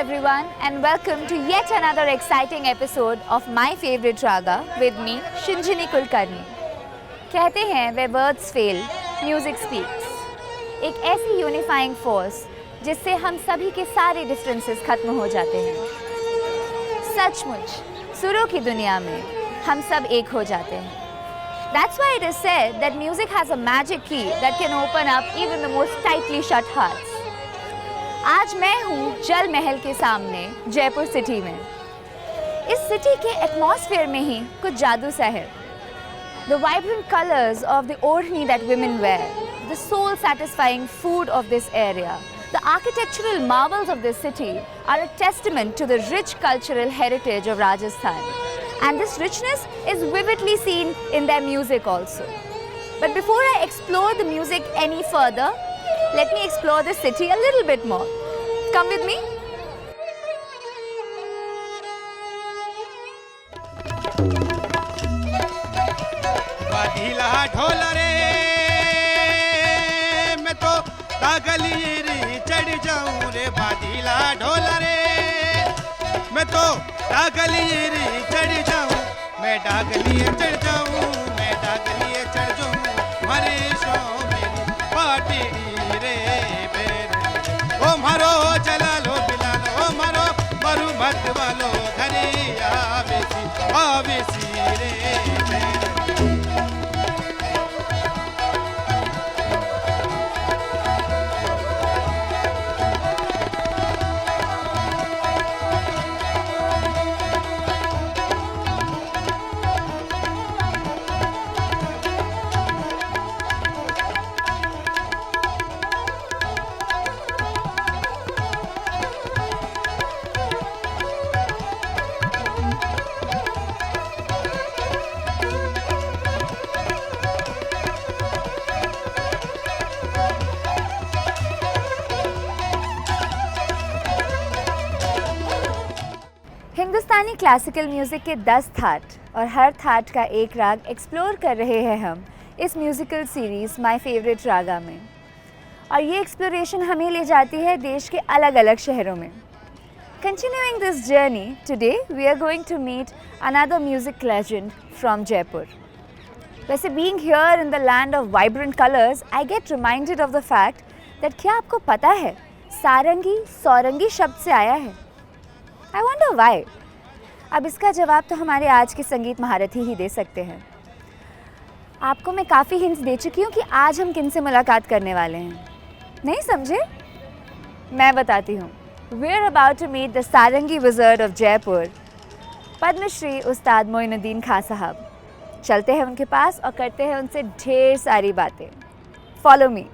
everyone, and welcome to yet another exciting episode of My Favorite Raga with me, Shinjini Kulkarni. कहते हैं where words fail, music speaks. एक ऐसी unifying force जिससे हम सभी के सारे डिफरेंसेस खत्म हो जाते हैं. सचमुच सुरों की दुनिया में हम सब एक हो जाते हैं. That's why it is said that music has a magic key that can open up even the most tightly shut hearts. आज मैं हूँ जल महल के सामने जयपुर सिटी में. इस सिटी के एटमॉस्फेयर में ही कुछ जादू सा है. The vibrant colors of the ओढ़नी that women wear, the soul-satisfying food of this area, the architectural marvels of this city are a testament to the rich cultural heritage of Rajasthan. And this richness is vividly seen in their music also. But before I explore the music any further, let me explore the city a little bit more. Come with me. बाधिला ढोल रे मैं तो डागली रे चढ़ जाऊं रे. बाधिला ढोल रे मैं तो डागली रे चढ़ जाऊं. मैं डागली चढ़ जाऊं, मैं डागली चढ़ जाऊं. हरे शो मेरी पाटी रे मेरे ओ मारो चला लो बिला लो मारो मरु मत वालो घरे आवेसी रे मेरे. हिंदुस्तानी क्लासिकल म्यूज़िक के 10 थाट और हर थाट का एक राग एक्सप्लोर कर रहे हैं हम इस म्यूज़िकल सीरीज़ माय फेवरेट रागा में. और ये एक्सप्लोरेशन हमें ले जाती है देश के अलग अलग शहरों में. Continuing this journey today we are going to meet another music legend from Jaipur. वैसे being here in the land of vibrant colours I get reminded of the fact that क्या आपको पता है सारंगी सौरंगी शब्द से आया है. I wonder why. अब इसका जवाब तो हमारे आज के संगीत महारथी ही दे सकते हैं. आपको मैं काफ़ी हिंट्स दे चुकी हूँ कि आज हम किन से मुलाकात करने वाले हैं. नहीं समझे? मैं बताती हूँ. We are about to meet the sarangi wizard of Jaipur, Padmashri Ustad Moinuddin खां साहब. चलते हैं उनके पास और करते हैं उनसे ढेर सारी बातें. Follow me.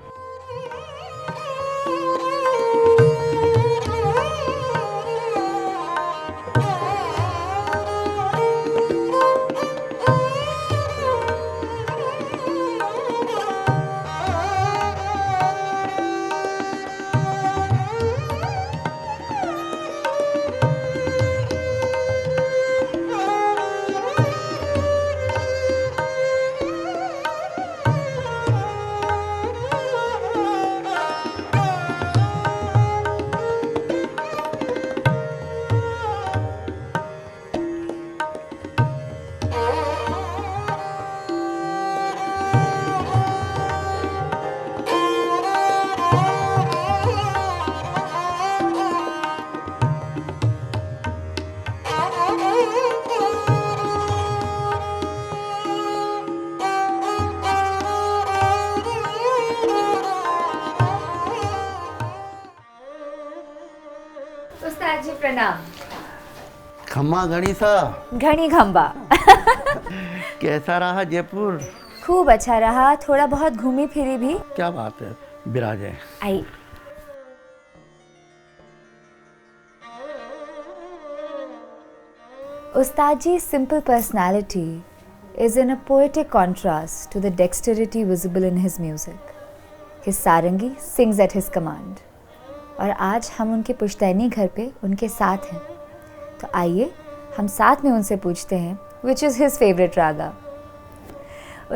उस्ताद जी प्रणाम. खम्मा घड़ी सा घनी खंबा. कैसा रहा जयपुर? खूब अच्छा रहा. थोड़ा बहुत घूमी फिरी भी. क्या बात है. बिराजे आई. उस्ताद जी simple personality is in a poetic contrast to the dexterity visible in his music. His sarangi sings at his command. और आज हम उनके पुश्तैनी घर पे उनके साथ हैं. तो आइए हम साथ में उनसे पूछते हैं विच इज़ हिज फेवरेट रागा.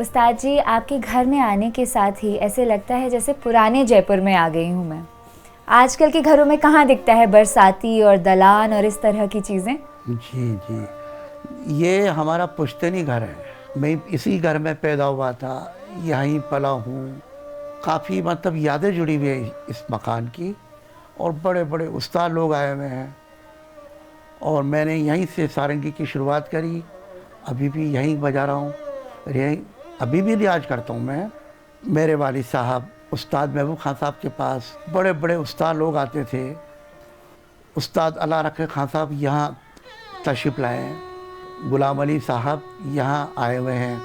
उस्ताद जी आपके घर में आने के साथ ही ऐसे लगता है जैसे पुराने जयपुर में आ गई हूँ मैं. आजकल के घरों में कहाँ दिखता है बरसाती और दलान और इस तरह की चीज़ें। जी जी, ये हमारा पुश्तैनी घर है। मैं इसी घर में पैदा हुआ था, यहीं पला हूँ। काफ़ी मतलब यादें जुड़ी हुई है इस मकान की, और बड़े बड़े उस्ताद लोग आए हुए हैं। और मैंने यहीं से सारंगी की शुरुआत करी, अभी भी यहीं बजा रहा हूँ, यहीं अभी भी रियाज करता हूँ मैं। मेरे वालिद साहब उस्ताद महबूब खान साहब के पास बड़े बड़े उस्ताद लोग आते थे। उस्ताद अल्लाह रखे खान साहब यहाँ तशरीफ़ लाए हैं, गुलाम अली साहब यहाँ आए हुए हैं,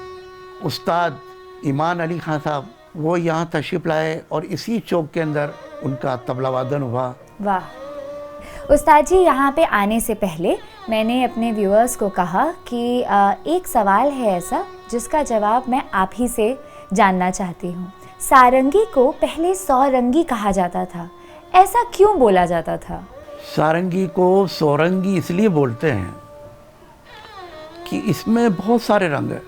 उस्ताद ईमान अली खान साहब वो यहाँ तशरीफ़ लाए, और इसी चौक के अंदर उनका तबला वादन हुआ। वाह उस्ताद जी, यहाँ पे आने से पहले मैंने अपने व्यूअर्स को कहा कि एक सवाल है ऐसा जिसका जवाब मैं आप ही से जानना चाहती हूँ। सारंगी को पहले सौरंगी कहा जाता था, ऐसा क्यों बोला जाता था? सारंगी को सौरंगी इसलिए बोलते हैं कि इसमें बहुत सारे रंग हैं।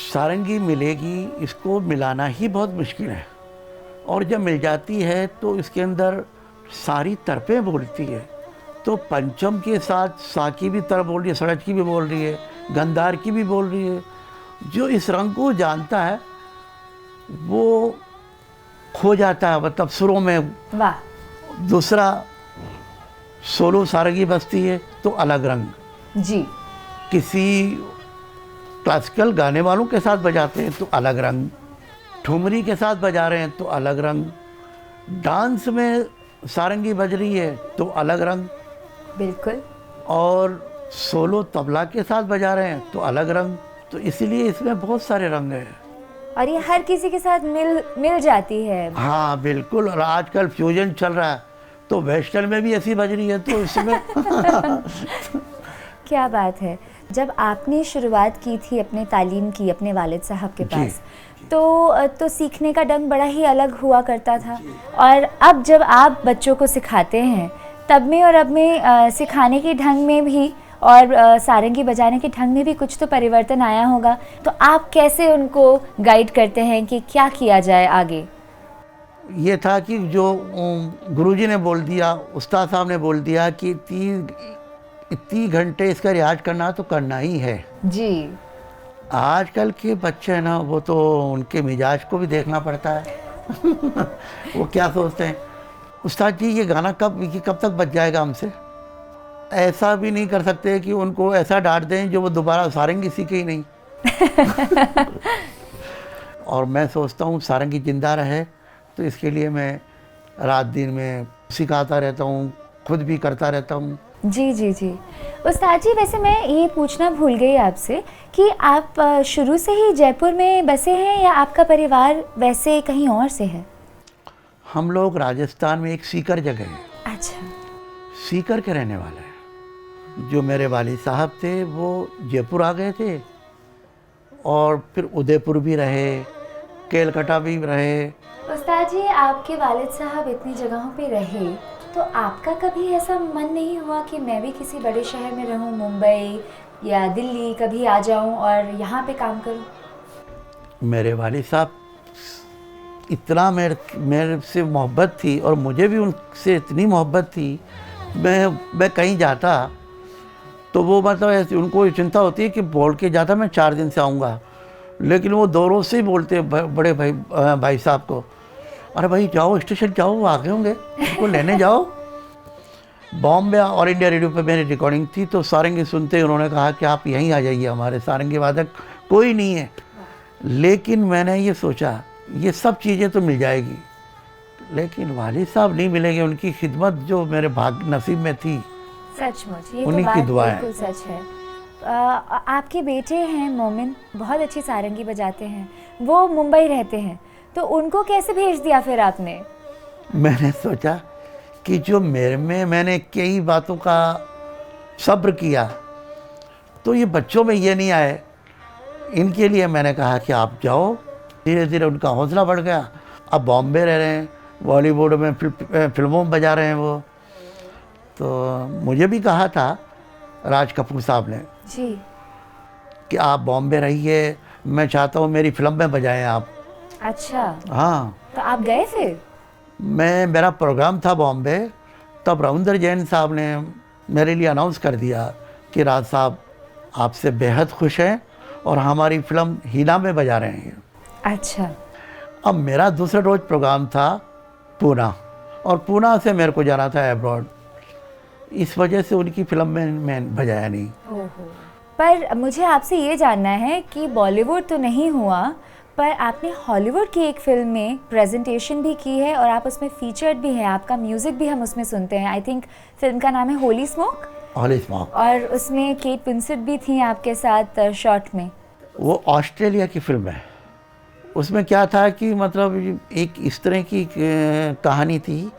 सारंगी मिलेगी, इसको मिलाना ही बहुत मुश्किल है, और जब मिल जाती है तो इसके अंदर सारी तरफें बोलती है। तो पंचम के साथ सा की भी तरफ बोल रही है, सड़क की भी बोल रही है, गंधार की भी बोल रही है। जो इस रंग को जानता है वो खो जाता है, मतलब सुरों में। वाह। दूसरा, सोलो सारंगी बजती है तो अलग रंग, जी। किसी क्लासिकल गाने वालों के साथ बजाते हैं तो अलग रंग, ठुमरी के साथ बजा रहे हैं तो अलग रंग, डांस में सारंगी बज रही है तो अलग रंग, बिल्कुल, और सोलो तबला के साथ बजा रहे हैं तो अलग रंग। तो इसलिए इसमें बहुत सारे रंग हैं, और ये हर किसी के साथ मिल जाती है। हाँ बिल्कुल। और आजकल फ्यूजन चल रहा है तो वेस्टर्न में भी ऐसी बज रही है, तो इसमें क्या बात है। जब आपने शुरुआत की थी अपने तालीम की अपने वालिद साहब के पास, तो सीखने का ढंग बड़ा ही अलग हुआ करता था, और अब जब आप बच्चों को सिखाते हैं तब में और अब में सिखाने के ढंग में भी और सारंगी बजाने के ढंग में भी कुछ तो परिवर्तन आया होगा। तो आप कैसे उनको गाइड करते हैं कि क्या किया जाए आगे? ये था कि जो गुरुजी ने बोल दिया, उस्ताद साहब ने बोल दिया कि इतनी घंटे इसका रियाज करना तो करना ही है जी। आजकल के बच्चे हैं ना, वो तो उनके मिजाज को भी देखना पड़ता है वो क्या सोचते हैं, उस्ताद जी ये गाना कब तक बज जाएगा हमसे। ऐसा भी नहीं कर सकते कि उनको ऐसा डांट दें जो वो दोबारा सारंगी सीखे ही नहीं और मैं सोचता हूँ सारंगी जिंदा रहे, तो इसके लिए मैं रात दिन में सिखाता रहता हूँ, खुद भी करता रहता हूँ। जी जी जी। उस्ताद जी, वैसे मैं ये पूछना भूल गई आपसे कि आप शुरू से ही जयपुर में बसे हैं या आपका परिवार वैसे कहीं और से है? हम लोग राजस्थान में एक सीकर जगह है, अच्छा। सीकर के रहने वाले हैं। जो मेरे वालिद साहब थे वो जयपुर आ गए थे, और फिर उदयपुर भी रहे, केलकटा भी रहे। उस्ताद जी, आपके वालिद साहब इतनी जगहों पे रहे, तो आपका कभी ऐसा मन नहीं हुआ कि मैं भी किसी बड़े शहर में रहूं, मुंबई या दिल्ली कभी आ जाऊं और यहाँ पे काम करूं? मेरे वालिद साहब इतना मेरे से मोहब्बत थी, और मुझे भी उनसे इतनी मोहब्बत थी, मैं कहीं जाता तो वो मतलब ऐसे उनको चिंता होती है कि बोल के जाता मैं 4 दिन से आऊँगा, लेकिन वो 2 रोज़ से ही बोलते बड़े भाई साहब को, अरे भाई जाओ स्टेशन जाओ, वो आ गए होंगे, उनको लेने जाओ। बॉम्बे ऑल इंडिया रेडियो पे मेरी रिकॉर्डिंग थी, तो सारंगी सुनते ही उन्होंने कहा कि आप यहीं आ जाइए, हमारे सारंगी वादक कोई नहीं है। लेकिन मैंने ये सोचा ये सब चीज़ें तो मिल जाएगी, लेकिन वालिद साहब नहीं मिलेंगे, उनकी खिदमत जो मेरे नसीब में थी, सचमुच ये उन्हीं तो की बात दुआ है। बिल्कुल सच है। आपके बेटे हैं मोमिन, बहुत अच्छी सारंगी बजाते हैं, वो मुंबई रहते हैं, तो उनको कैसे भेज दिया फिर आपने? मैंने सोचा कि जो मैंने कई बातों का सब्र किया, तो ये बच्चों में ये नहीं आए, इनके लिए मैंने कहा कि आप जाओ। धीरे धीरे उनका हौसला बढ़ गया, अब बॉम्बे रह रहे हैं, बॉलीवुड में फिल्मों में बजा रहे हैं वो। तो मुझे भी कहा था राज कपूर साहब ने जी कि आप बॉम्बे रहिए, मैं चाहता हूँ मेरी फिल्म में बजाएं आप। अच्छा, हाँ, तो आप गए फिर? मेरा प्रोग्राम था बॉम्बे, तब रविंद्र जैन साहब ने मेरे लिए अनाउंस कर दिया कि राज साहब आपसे बेहद खुश हैं और हमारी फिल्म हीना में बजा रहे हैं। अच्छा। अब मेरा दूसरा रोज प्रोग्राम था पूना, और पूना से मेरे को जाना था अब्रॉड, इस वजह से उनकी फिल्म में मैं बजाया नहीं। ओहो। पर मुझे आपसे ये जानना है कि बॉलीवुड तो नहीं हुआ, पर आपने हॉलीवुड की एक फिल्म में प्रेजेंटेशन भी की है और आप उसमें फीचर्ड भी हैं, आपका म्यूज़िक भी हम उसमें सुनते हैं। आई थिंक फिल्म का नाम है होली स्मोक। होली स्मोक। और उसमें केट विंसलेट भी थी आपके साथ शॉट में। वो ऑस्ट्रेलिया की फिल्म है। उसमें क्या था कि मतलब एक इस तरह की कहानी थी,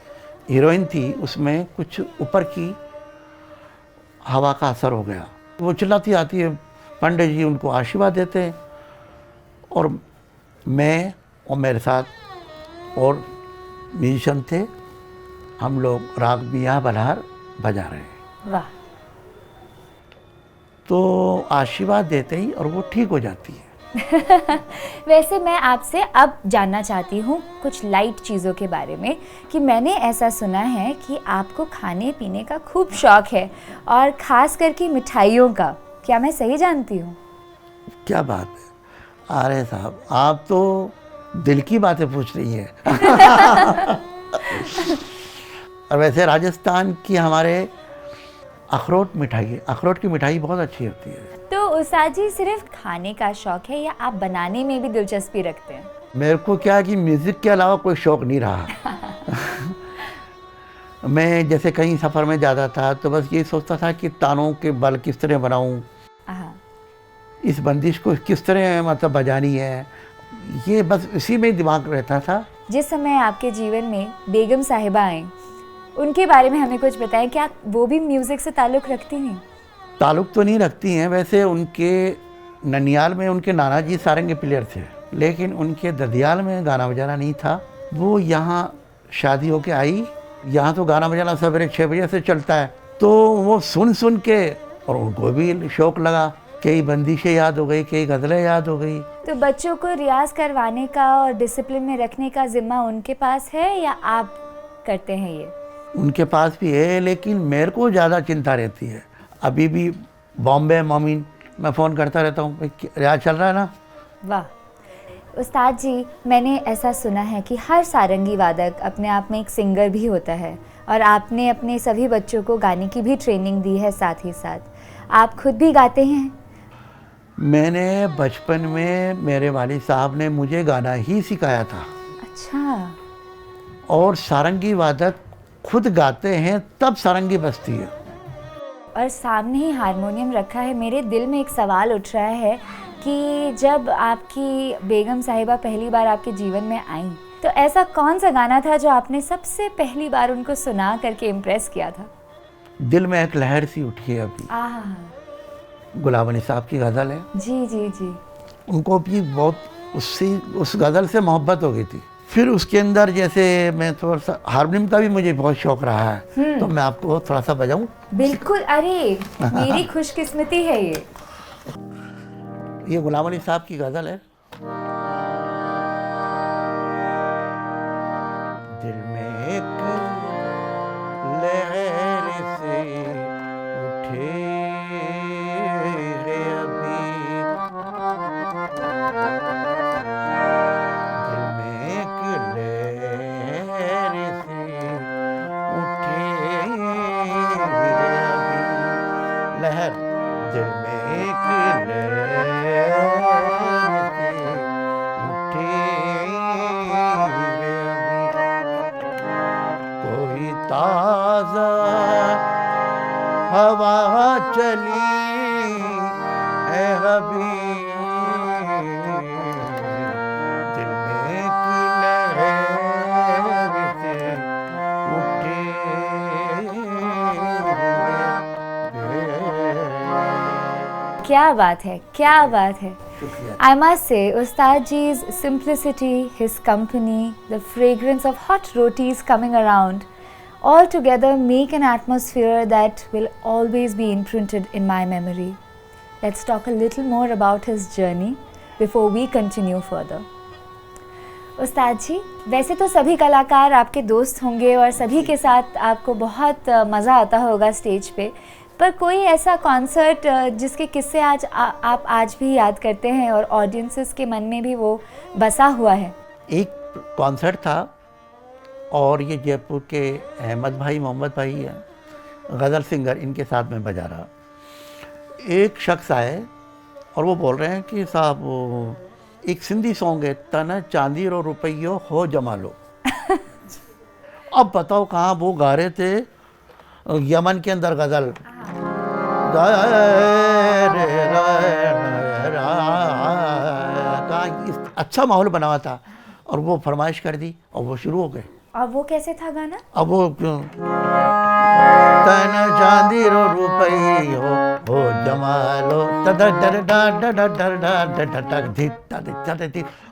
हीरोइन थी, उसमें कुछ ऊपर की हवा का असर हो गया, वो चिल्लाती आती है, पंडित जी उनको आशीर्वाद देते हैं, और मैं और मेरे साथ और म्यूजिशियन थे, हम लोग राग बिया बलहार बजा रहे हैं। वाह। तो आशीर्वाद देते ही और वो ठीक हो जाती है। वैसे मैं आपसे अब जानना चाहती हूँ कुछ लाइट चीज़ों के बारे में, कि मैंने ऐसा सुना है कि आपको खाने पीने का खूब शौक है, और ख़ास करके मिठाइयों का। क्या मैं सही जानती हूँ? क्या बात है, अरे साहब आप तो दिल की बातें पूछ रही हैं। और वैसे राजस्थान की हमारे अखरोट की मिठाई बहुत अच्छी होती है। तो उस्ताद जी सिर्फ खाने का शौक है या आप बनाने में भी दिलचस्पी रखते हैं? मेरे को क्या कि म्यूज़िक के अलावा कोई शौक नहीं रहा। मैं जैसे कहीं सफ़र में जाता था तो बस ये सोचता था कि तानों के बल किस तरह बनाऊं, इस बंदिश को किस तरह मतलब बजानी है, ये बस इसी में दिमाग रहता था। जिस समय आपके जीवन में बेगम साहिबा आए, उनके बारे में हमें कुछ बताएं। क्या वो भी म्यूज़िक से ताल्लुक़ रखती हैं? ताल्लुक़ तो नहीं रखती हैं, वैसे उनके ननियाल में उनके नाना जी सारंगी प्लेयर थे, लेकिन उनके ददियाल में गाना बजाना नहीं था। वो यहाँ शादी होके आई, यहाँ तो गाना बजाना सवेरे 6 बजे से चलता है, तो वो सुन सुन के और उनको भी शौक़ लगा, कई बंदिशें याद हो गई, कई गज़लें याद हो गई। तो बच्चों को रियाज करवाने का और डिसिप्लिन में रखने का जिम्मा उनके पास है या आप करते हैं ये? उनके पास भी है, लेकिन मेरे को ज़्यादा चिंता रहती है। अभी भी बॉम्बे मॉमी मैं फ़ोन करता रहता हूँ, रियाज चल रहा है ना। वाह। उस्ताद जी, मैंने ऐसा सुना है कि हर सारंगी वादक अपने आप में एक सिंगर भी होता है, और आपने अपने सभी बच्चों को गाने की भी ट्रेनिंग दी है साथ ही साथ। आप खुद भी गाते हैं? मैंने बचपन में मेरे वालिद साहब ने मुझे गाना ही सिखाया था। अच्छा। और सारंगी वादक खुद गाते हैं तब सारंगी बजती है। और सामने ही हारमोनियम रखा है। मेरे दिल में एक सवाल उठ रहा है कि जब आपकी बेगम साहिबा पहली बार आपके जीवन में आई, तो ऐसा कौन सा गाना था जो आपने सबसे पहली बार उनको सुना करके इम्प्रेस किया था? दिल में एक लहर सी उठी है अभी, गुलाम अली साहब की गज़ल है। जी जी जी। उनको भी बहुत उस गज़ल से मोहब्बत हो गई थी। फिर उसके अंदर जैसे मैं थोड़ा सा हारमोनियम का भी मुझे बहुत शौक रहा है, तो मैं आपको थोड़ा सा बजाऊं? बिल्कुल। अरे मेरी खुशकिस्मती है ये गुलाम अली साहब की गज़ल है। दिल में एक लहर से उठे लहर, दिल में एक लहर से उठे कोई ताज़ा हवा चली है अभी, दिल में एक लहर से उठे। क्या बात है, क्या बात है। I must say, Ustad Ji's simplicity, his company, the fragrance of hot rotis coming around, all together make an atmosphere that will always be imprinted in my memory. Let's talk a little more about his journey before we continue further. उस्ताद जी, वैसे तो सभी कलाकार आपके दोस्त होंगे और सभी के साथ आपको बहुत मज़ा आता होगा स्टेज पे, पर कोई ऐसा कॉन्सर्ट जिसके किस्से आप आज भी याद करते हैं और ऑडियंसेस के मन में भी वो बसा हुआ है? एक कॉन्सर्ट था और ये जयपुर के अहमद भाई, मोहम्मद भाई हैं, गज़ल सिंगर, इनके साथ में बजा रहा। एक शख्स आए और वो बोल रहे हैं कि साहब वो एक सिंधी सॉन्ग है, तना चांदी रो रुपयो हो जमा लो। अब बताओ कहाँ वो गा रहे थे, यमन के अंदर गज़ल, अच्छा माहौल बना हुआ था और वो फरमाइश कर दी और वो शुरू हो गए। और वो कैसे था गाना? अब वो तन चांदी रो रुपयो हो जमा लो,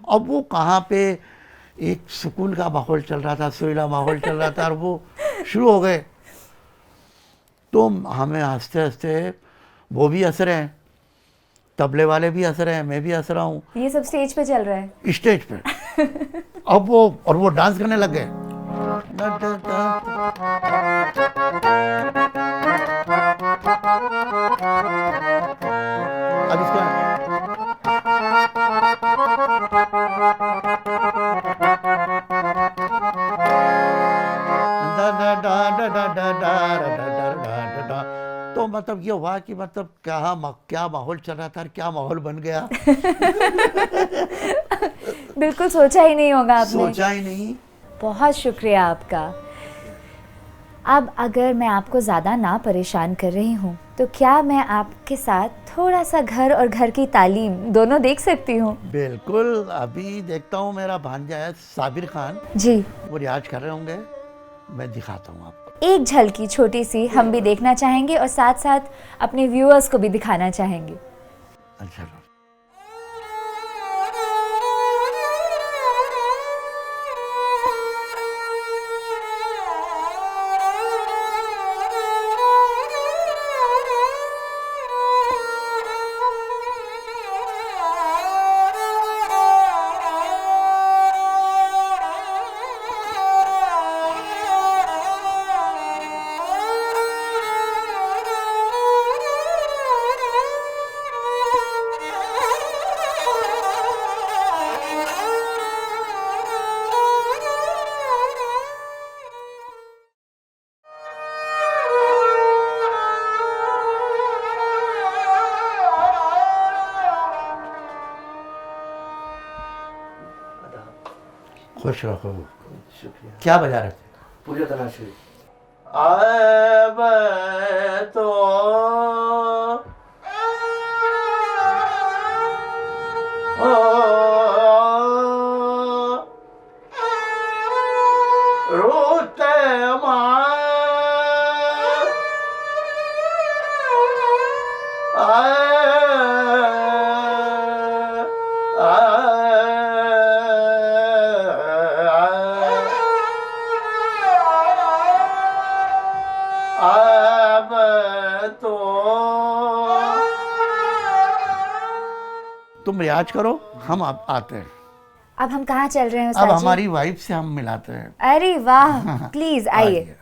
अब वो कहाँ पे एक सुकून का माहौल चल रहा था, सुरीला माहौल चल रहा था और वो शुरू हो गए। तो हमें हंसते हंसते, वो भी हंस रहे हैं, तबले वाले भी हंस रहे हैं, मैं भी हंस रहा हूँ। ये सब स्टेज पे चल रहा है? स्टेज पे। अब वो डांस करने लग गए। अब इसका तो मतलब ये हुआ कि मतलब क्या माहौल चल रहा था और क्या माहौल बन गया। बिल्कुल सोचा ही नहीं होगा आपने। सोचा ही नहीं। बहुत शुक्रिया आपका। अब अगर मैं आपको ज़्यादा ना परेशान कर रही हूँ तो क्या मैं आपके साथ थोड़ा सा घर और घर की तालीम दोनों देख सकती हूँ? बिल्कुल, अभी देखता हूँ मेरा भांजा है साबिर खान जी, वो रियाज कर रहे होंगे, मैं दिखाता हूँ आपको। एक झलकी छोटी सी हम भी देखना चाहेंगे और साथ साथ अपने व्यूअर्स को भी दिखाना चाहेंगे। अच्छा, खुश रहो। क्या बजा रहे थे? पूरी तरह से अब तो रोते अब तो तुम रियाज करो, हम अब आते हैं। अब हम कहाँ चल रहे हैं अब उस्ताद जी? हमारी वाइफ से हम मिलाते हैं। अरे वाह, प्लीज आइए।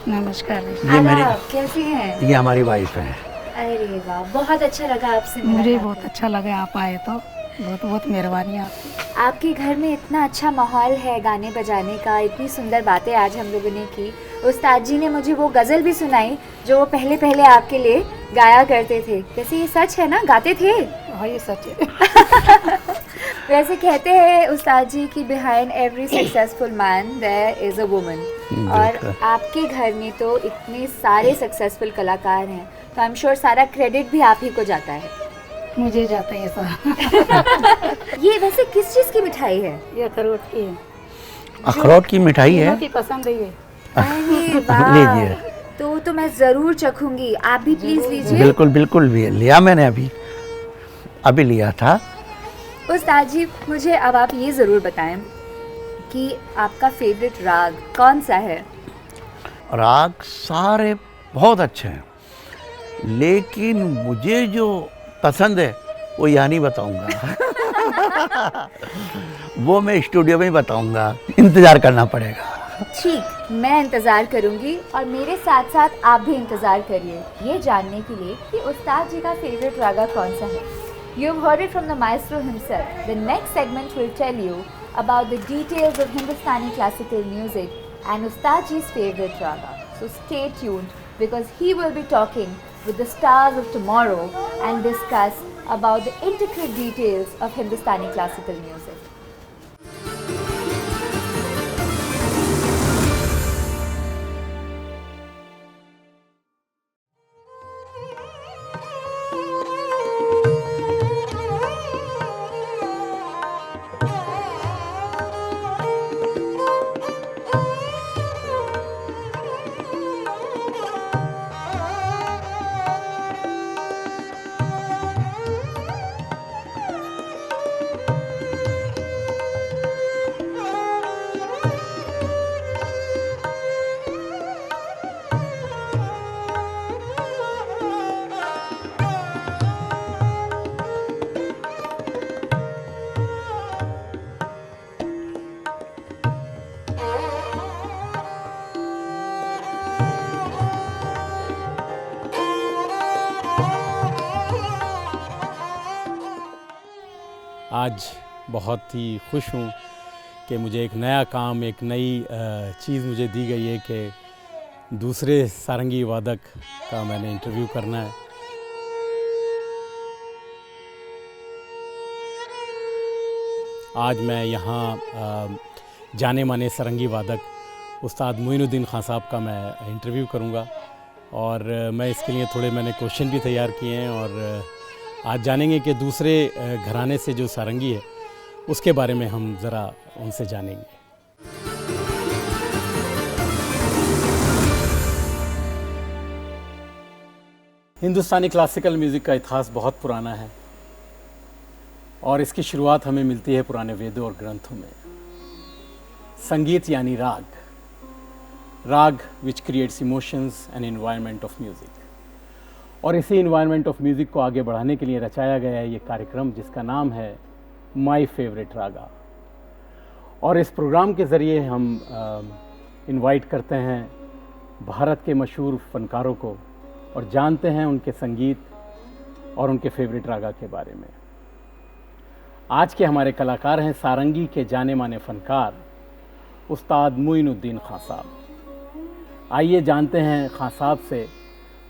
नमस्कार। ये मेरी, आदाब, कैसी हैं? ये हमारी वाइफ है। अरे वाह, बहुत अच्छा लगा आपसे मुझे मिलकर। बहुत अच्छा लगा आप आए तो, बहुत बहुत मेहरबानी आपकी। आपके घर में इतना अच्छा माहौल है गाने बजाने का, इतनी सुंदर बातें आज हम लोगों ने की। उस्ताद जी ने मुझे वो गज़ल भी सुनाई जो वो पहले पहले आपके लिए गाया करते थे। वैसे ये सच है ना, गाते थे? हाँ, ये सच है। वैसे कहते हैं उस्ताद जी कि behind every successful man there is a woman, और आपके घर में तो इतने सारे सक्सेसफुल कलाकार हैं, तो आई एम श्योर सारा क्रेडिट भी आप ही को जाता है। मुझे जाता है सब। ये वैसे किस चीज़ की मिठाई है? ये अखरोट की है। अखरोट की मिठाई है। की पसंद है ये। अरे वाह, लीजिए। तो मैं ज़रूर चखूंगी। आप भी प्लीज़ लीजिए। बिल्कुल बिल्कुल, भी लिया मैंने, अभी लिया था। उस्ताद जी, मुझे अब आप ये ज़रूर बताएं कि आपका फेवरेट राग कौन सा है? राग सारे बहुत अच्छे हैं, लेकिन मुझे जो पसंद है वो यहाँ नहीं बताऊंगा। वो मैं स्टूडियो में ही बताऊंगा, इंतज़ार करना पड़ेगा। ठीक, मैं इंतज़ार करूंगी और मेरे साथ साथ आप भी इंतज़ार करिए ये जानने के लिए कि उस्ताद जी का फेवरेट रागा कौन सा है। You've heard it from the maestro himself. The next segment will tell you about the details of Hindustani classical music and Ustad ji's favorite raga. So stay tuned because he will be talking with the stars of tomorrow and discuss about the intricate details of Hindustani classical music. आज बहुत ही खुश हूँ कि मुझे एक नया काम, एक नई चीज़ मुझे दी गई है कि दूसरे सारंगी वादक का मैंने इंटरव्यू करना है। आज मैं यहाँ जाने माने सारंगी वादक उस्ताद मोइनुद्दीन खान साहब का मैं इंटरव्यू करूँगा और मैं इसके लिए थोड़े मैंने क्वेश्चन भी तैयार किए हैं और आज जानेंगे कि दूसरे घराने से जो सारंगी है उसके बारे में हम ज़रा उनसे जानेंगे। हिंदुस्तानी क्लासिकल म्यूज़िक का इतिहास बहुत पुराना है और इसकी शुरुआत हमें मिलती है पुराने वेदों और ग्रंथों में। संगीत यानी राग, राग which creates emotions and environment of music, और इसी इन्वायरमेंट ऑफ म्यूज़िक को आगे बढ़ाने के लिए रचाया गया है ये कार्यक्रम जिसका नाम है माय फेवरेट रागा। और इस प्रोग्राम के ज़रिए हम इनवाइट करते हैं भारत के मशहूर फ़नकारों को और जानते हैं उनके संगीत और उनके फेवरेट रागा के बारे में। आज के हमारे कलाकार हैं सारंगी के जाने माने फ़नकार उस्ताद मोइनुद्दीन खान साहब। आइए जानते हैं खान साहब से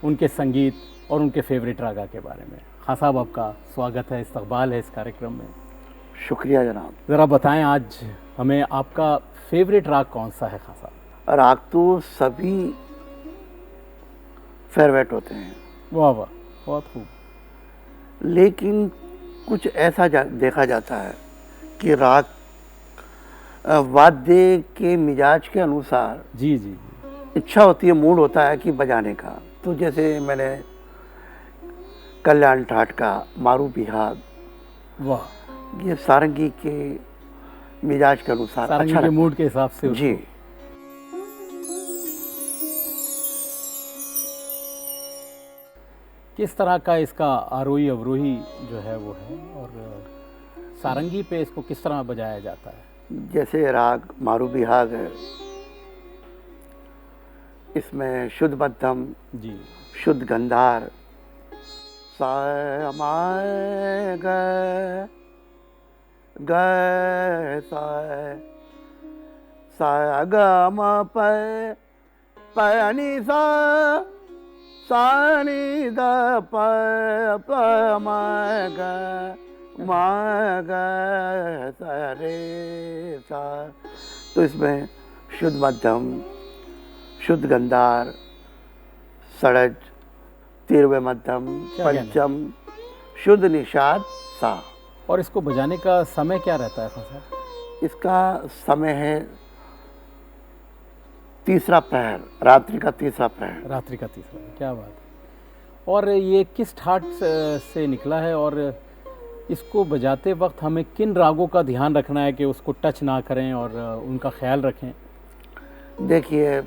उनके संगीत और उनके फेवरेट रागा के बारे में। खान साहब, आपका स्वागत है, इस्तकबाल है इस कार्यक्रम में। शुक्रिया जनाब। ज़रा बताएं आज हमें आपका फेवरेट राग कौन सा है खान साहब? राग तो सभी फेवरेट होते हैं। वाह वाह, बहुत खूब। लेकिन कुछ ऐसा देखा जाता है कि राग वाद्य के मिजाज के अनुसार जी जी, इच्छा होती है, मूड होता है कि बजाने का। तो जैसे मैंने कल्याण ठाट का मारू बिहाग, वाह, ये सारंगी के मिजाज के अनुसार सारंगी अच्छा के मूड के हिसाब से जी। किस तरह का इसका आरोही अवरोही जो है वो है और सारंगी पे इसको किस तरह बजाया जाता है? जैसे राग मारू बिहाग है, इसमें शुद्ध मध्यम, जी, शुद्ध गंधार, सा माय ग ग सा ग म प प नि सा सा नि द प प म ग सा रे सा। तो इसमें शुद्ध मध्यम, शुद्ध गंधार, षड्ज, तीव्र मध्यम, पंचम, शुद्ध निषाद, सा। और इसको बजाने का समय क्या रहता है खान साहब? इसका समय है तीसरा प्रहर, रात्रि का तीसरा प्रहर। रात्रि का तीसरा, क्या बात है। और ये किस ठाट से निकला है और इसको बजाते वक्त हमें किन रागों का ध्यान रखना है कि उसको टच ना करें और उनका ख्याल रखें? देखिए,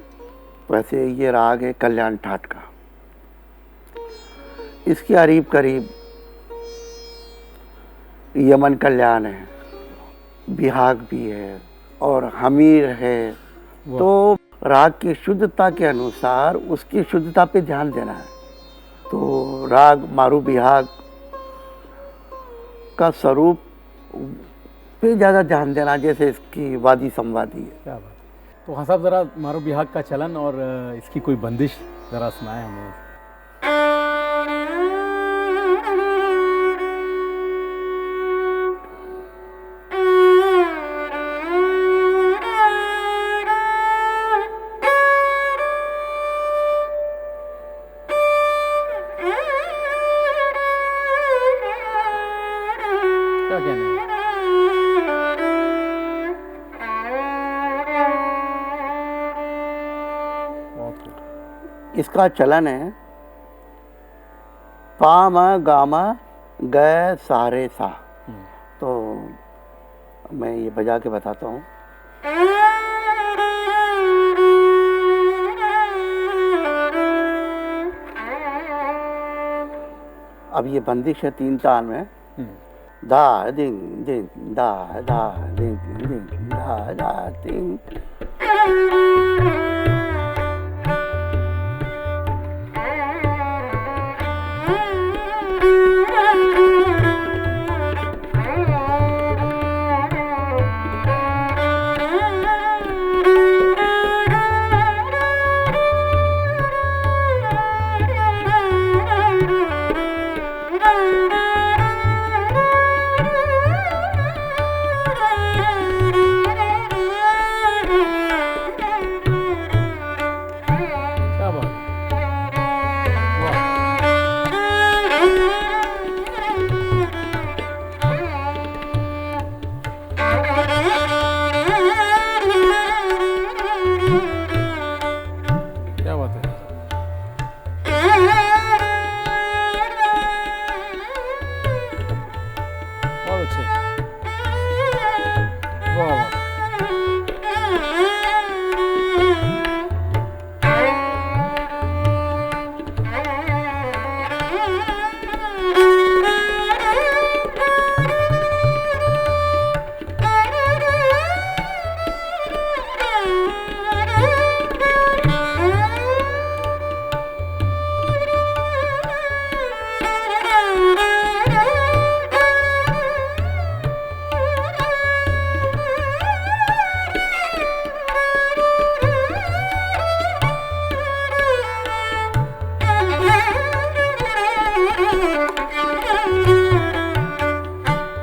वैसे ये राग है कल्याण ठाट का। इसके करीब करीब यमन कल्याण है, बिहाग भी है और हमीर है। तो राग की शुद्धता के अनुसार उसकी शुद्धता पे ध्यान देना है। तो राग मारू बिहाग का स्वरूप पे ज़्यादा ध्यान देना, जैसे इसकी वादी संवादी है। क्या बात। तो हाँ साहब, ज़रा मारो बिहाग का चलन और इसकी कोई बंदिश ज़रा सुनाए हमें। क्या कहना है? बहुत खूब। इसका चलन है पाम गामा गए सारे सा। तो मैं ये बजा के बताता हूँ। अब ये बंदिश है 3 ताल में। दा दिन दिन दा दा दिन दिन दा दा दिन। क्या बात है। वाह। क्या बात है। बहुत अच्छे। वाह वाह।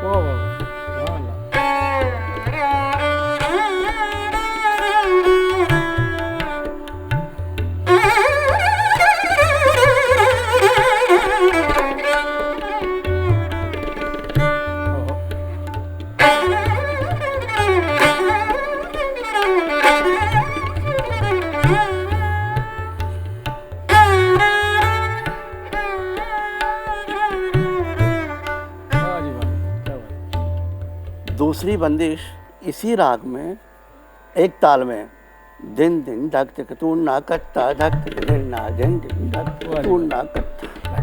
वाह वाह वाह अल्लाह। ओहो। वाह जी वाह, क्या बात। दूसरी बंदिश इसी राग में एक ताल में दिन दिन धक धक तू ना कत्ता धक धक दिन ना दिन दिन धक धक तू ना कत्ता। हाँ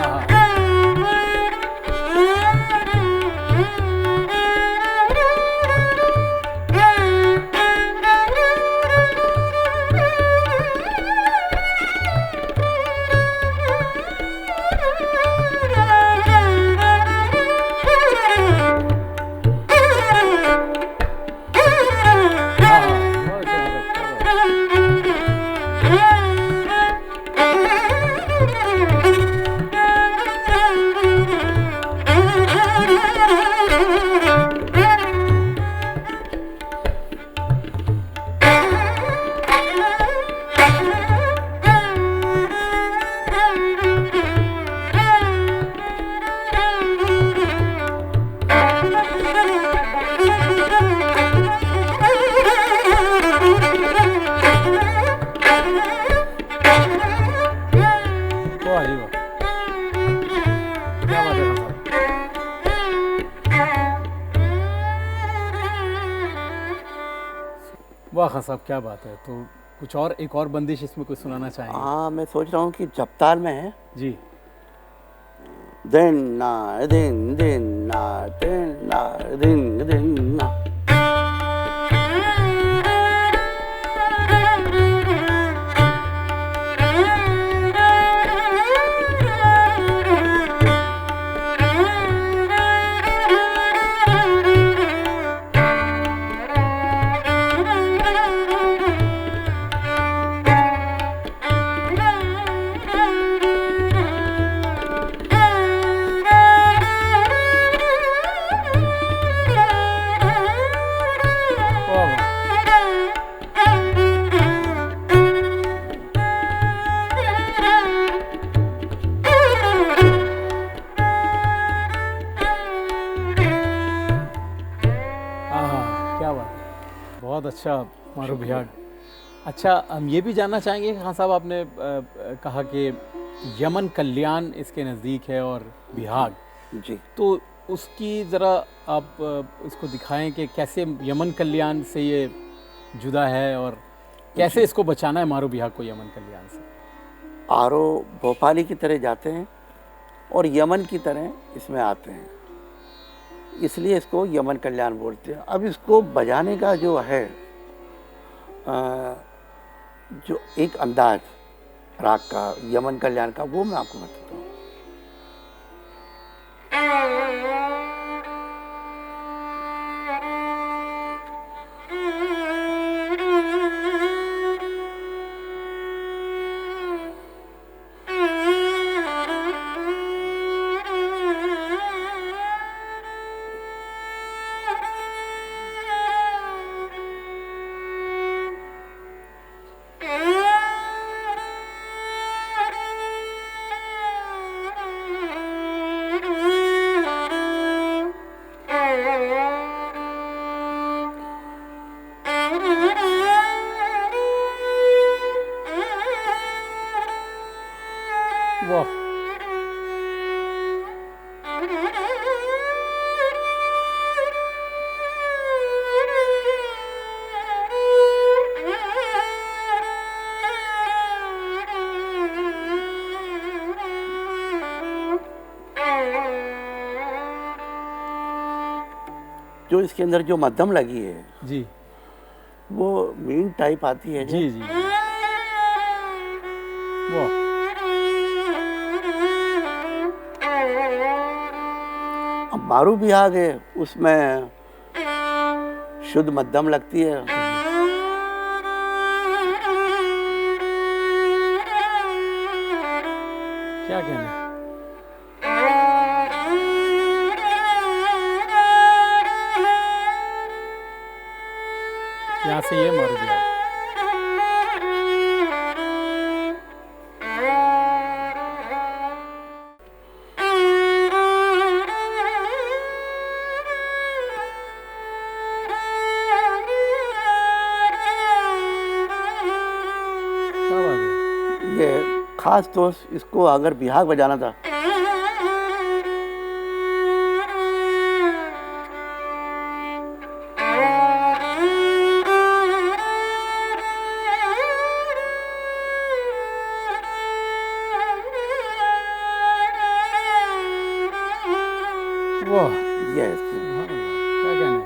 हाँ। वाह खान साहब, क्या बात है। तो कुछ और, एक और बंदिश इसमें कुछ सुनाना चाहेंगे? हाँ, मैं सोच रहा हूँ कि जपताल में है। जी। दिन ना दिन दिन ना दिन ना दिन दिन ना। वाह वाह। हाँ, क्या बात है, बहुत अच्छा मारू बिहाग। अच्छा, हम ये भी जानना चाहेंगे खान साहब, आपने कहा कि यमन कल्याण इसके नज़दीक है और बिहाग, जी। तो उसकी ज़रा आप इसको दिखाएं कि कैसे यमन कल्याण से ये जुदा है और कैसे इसको बचाना है मारू बिहाग को यमन कल्याण से। आरो भोपाली की तरह जाते हैं और यमन की तरह इसमें आते हैं, इसलिए इसको यमन कल्याण बोलते हैं। अब इसको बजाने का जो है जो एक अंदाज राग का यमन कल्याण का, वो मैं आपको बताता हूँ। वाह। जो इसके अंदर जो मध्यम लगी है, जी वो मीन टाइप आती है जी जी। वाह। अब मारू बिहाग है, उसमें शुद्ध मध्यम लगती है। क्या कहना है? यहाँ से ये मारू बिहाग। क्या बात है। ये खास तौर इसको अगर बिहाग बजाना था, वाह, ये क्या कहना है?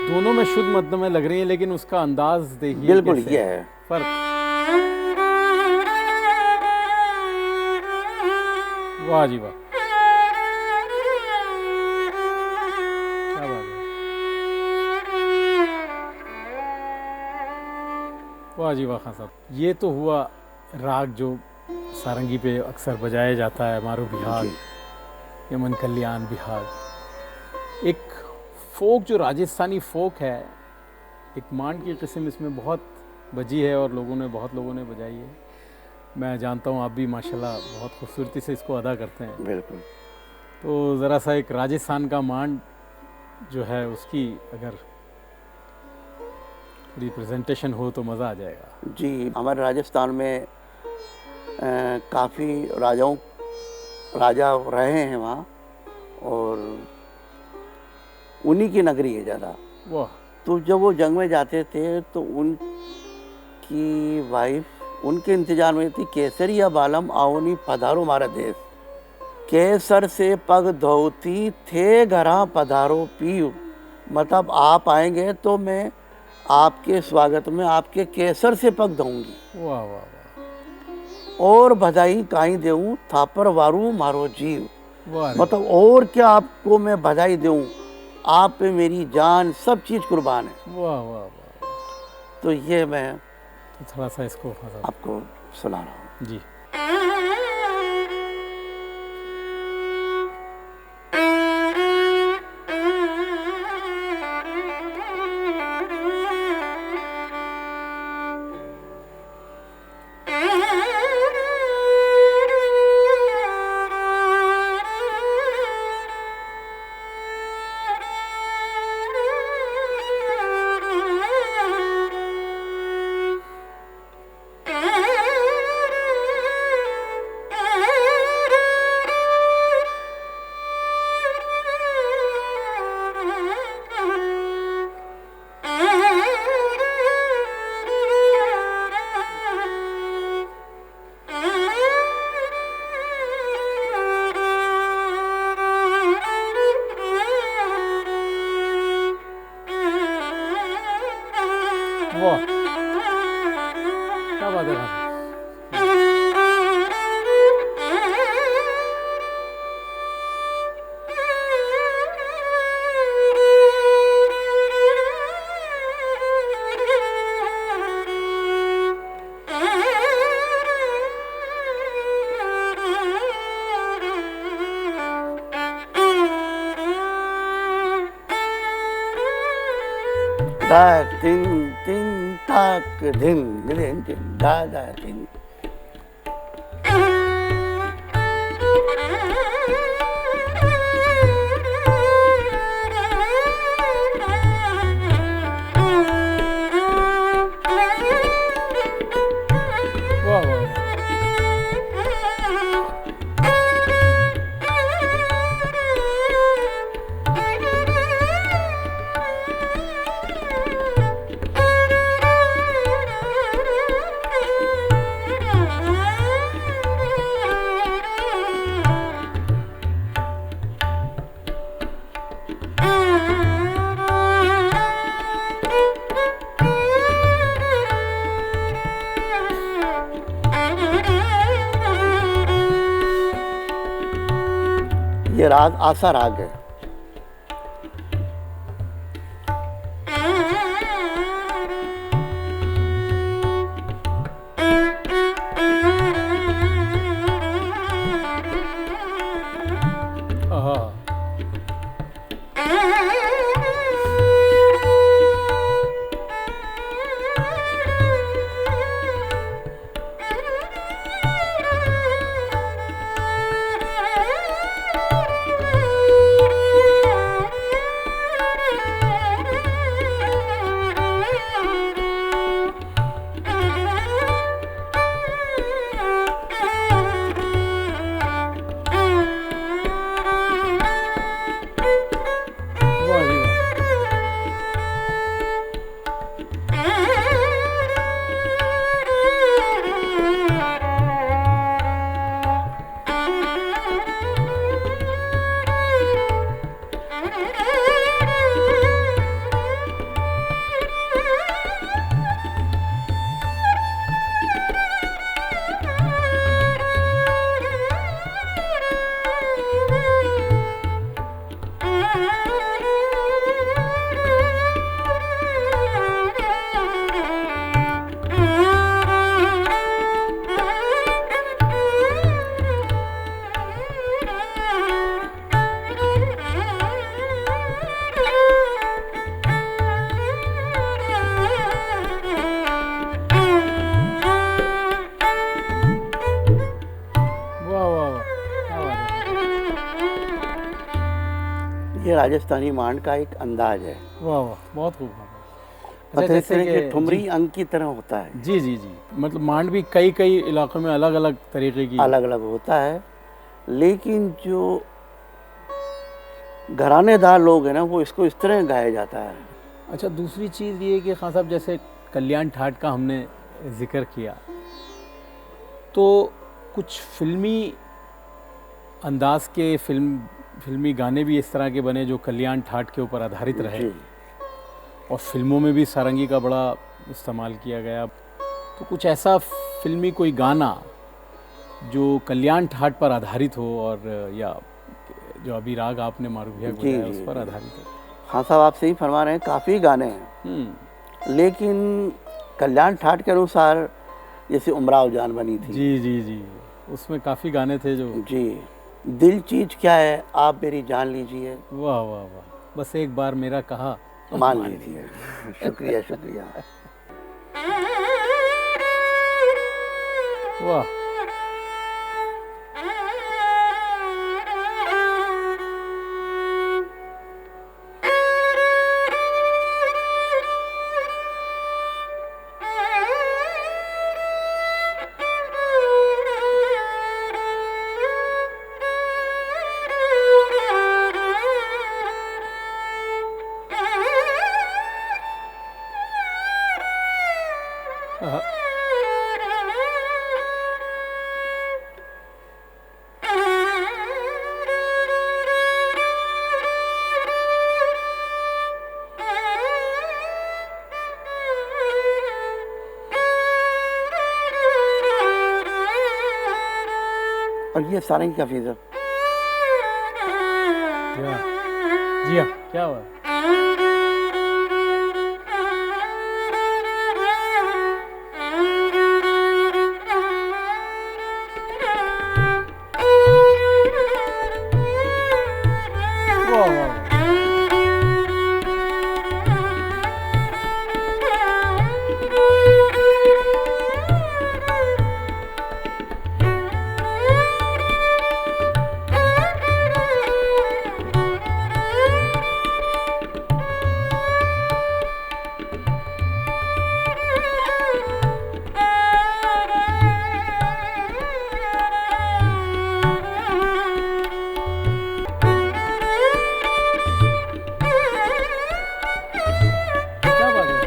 दोनों में शुद्ध मध्यम में लग रही है, लेकिन उसका अंदाज देखिए बिल्कुल कैसे ये है। फर्क। वाह जी वाह, क्या बात है। वाह जी वाह खान साहब, ये तो हुआ राग जो सारंगी पे अक्सर बजाया जाता है, मारू बिहाग, यमन कल्याण बिहाग। एक फोक जो राजस्थानी फोक है, एक मांड की किस्म इसमें बहुत बजी है और बहुत लोगों ने बजाई है। मैं जानता हूँ आप भी माशाल्लाह बहुत खूबसूरती से इसको अदा करते हैं। बिल्कुल। तो ज़रा सा एक राजस्थान का मांड जो है उसकी अगर रिप्रेजेंटेशन हो तो मज़ा आ जाएगा। जी, हमारे राजस्थान में काफ़ी राजा रहे हैं वहाँ, और उन्हीं की नगरी है ज़्यादा। वाह। तो जब वो जंग में जाते थे तो उनकी वाइफ उनके इंतजार में थी, केसरिया बालम आओनी पधारो मारा देश, केसर से पग धोती थे घरा पधारो पीयू। मतलब आप आएंगे तो मैं आपके स्वागत में आपके केसर से पग धोऊंगी, वाह वाह वाह। और बधाई काई देऊं थापर वारू मारो जीव। वाह रे। मतलब और क्या आपको मैं बधाई दूं, आप पे मेरी जान सब चीज़ कुर्बान है। वाह वाह वाह। तो ये मैं तो थोड़ा सा इसको आपको सुना रहा हूँ। जी। वाह, क्या बात है भाई। दा टिंग टिंग ताक धिन धिन धिन दा दा टिंग। वाह वाह। ये राग आसा राग है। आहा। वाह जी वाह। वाह वाह वाह, क्या बात है। ये राजस्थानी मांड का एक अंदाज है। वाह वाह, बहुत खूब। पता है, इस तरह कि- के ठुमरी अंग की तरह होता है, जी जी जी, मतलब मांड भी कई कई इलाकों में अलग अलग तरीके की। अलग अलग होता है, लेकिन जो घरानेदार लोग हैं ना, वो इसको इस तरह गाया जाता है। अच्छा, दूसरी चीज़ ये कि खान साहब जैसे कल्याण ठाट का हमने जिक्र किया, तो कुछ फिल्मी अंदाज के फिल्मी गाने भी इस तरह के बने जो कल्याण ठाट के ऊपर आधारित रहे, जी, और फिल्मों में भी सारंगी का बड़ा इस्तेमाल किया गया। तो कुछ ऐसा फिल्मी कोई गाना जो कल्याण ठाट पर आधारित हो, और या जो अभी राग आपने मारूभिया जी, बजाया जी, उस पर जी। आधारित हो। हाँ साहब, आप सही फरमा रहे हैं, काफ़ी गाने हैं, लेकिन कल्याण ठाट के अनुसार जैसे उमराव जान बनी थी, जी जी जी, उसमें काफ़ी गाने थे जो, जी, दिल चीज क्या है आप मेरी जान लीजिए, वाह वाह वाह, बस एक बार मेरा कहा मान लीजिए। शुक्रिया शुक्रिया। वाह। हाँ, और ये सारंगी का फीस है। जी हाँ, क्या हुआ? वाह वाह वाह। क्या बात है?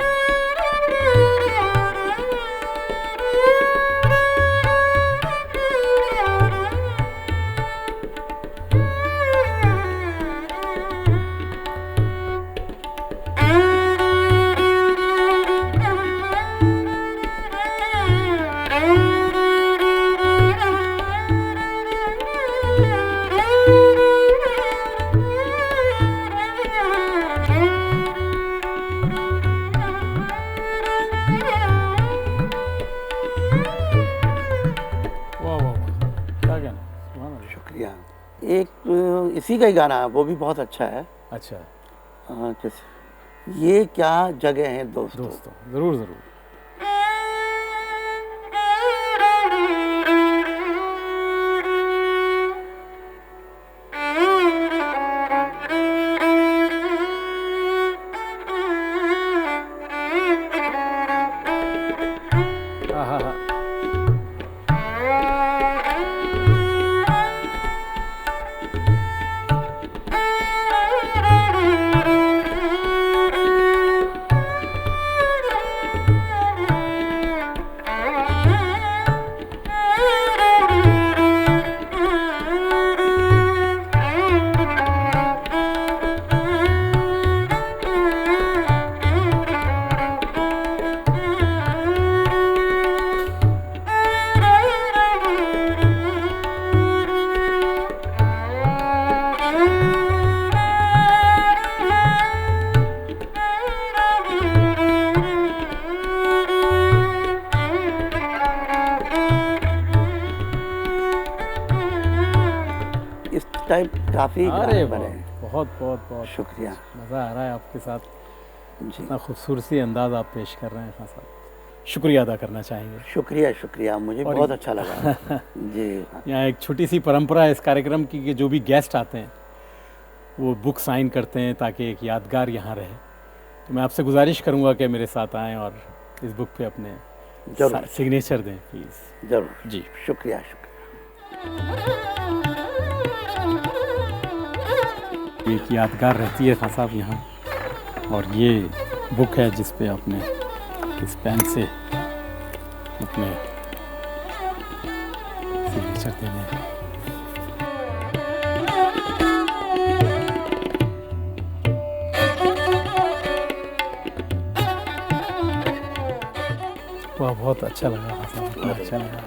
वाह वाह वाह, क्या कहना, सुभान अल्लाह। शुक्रिया। एक इसी का ही गाना है, वो भी बहुत अच्छा है। अच्छा जैसे ये क्या जगह है दोस्तों। दोस्तों, ज़रूर ज़रूर। हाँ हाँ हाँ। इस टाइप काफ़ी अरे गाने वाह, बने हैं। बहुत बहुत बहुत शुक्रिया मज़ा आ रहा है आपके साथ, जी। इतना खूबसूरती अंदाज आप पेश कर रहे हैं खान साहब। शुक्रिया अदा करना चाहेंगे। शुक्रिया शुक्रिया, मुझे और बहुत अच्छा लगा। जी यहाँ एक छोटी सी परंपरा है इस कार्यक्रम की कि जो भी गेस्ट आते हैं वो बुक साइन करते हैं ताकि एक यादगार यहाँ रहे। तो मैं आपसे गुजारिश करूंगा कि मेरे साथ आएं और इस बुक पे अपने जरूर। सिग्नेचर दें प्लीज़। जरूर जी। शुक्रिया शुक्रिया। एक यादगार रहती है खान साहब यहाँ, और ये बुक है जिस पे आपने इस पेन से अपने सिग्नेचर देने हैं। वाह, बहुत अच्छा लगा खान साहब, बहुत अच्छा लगा।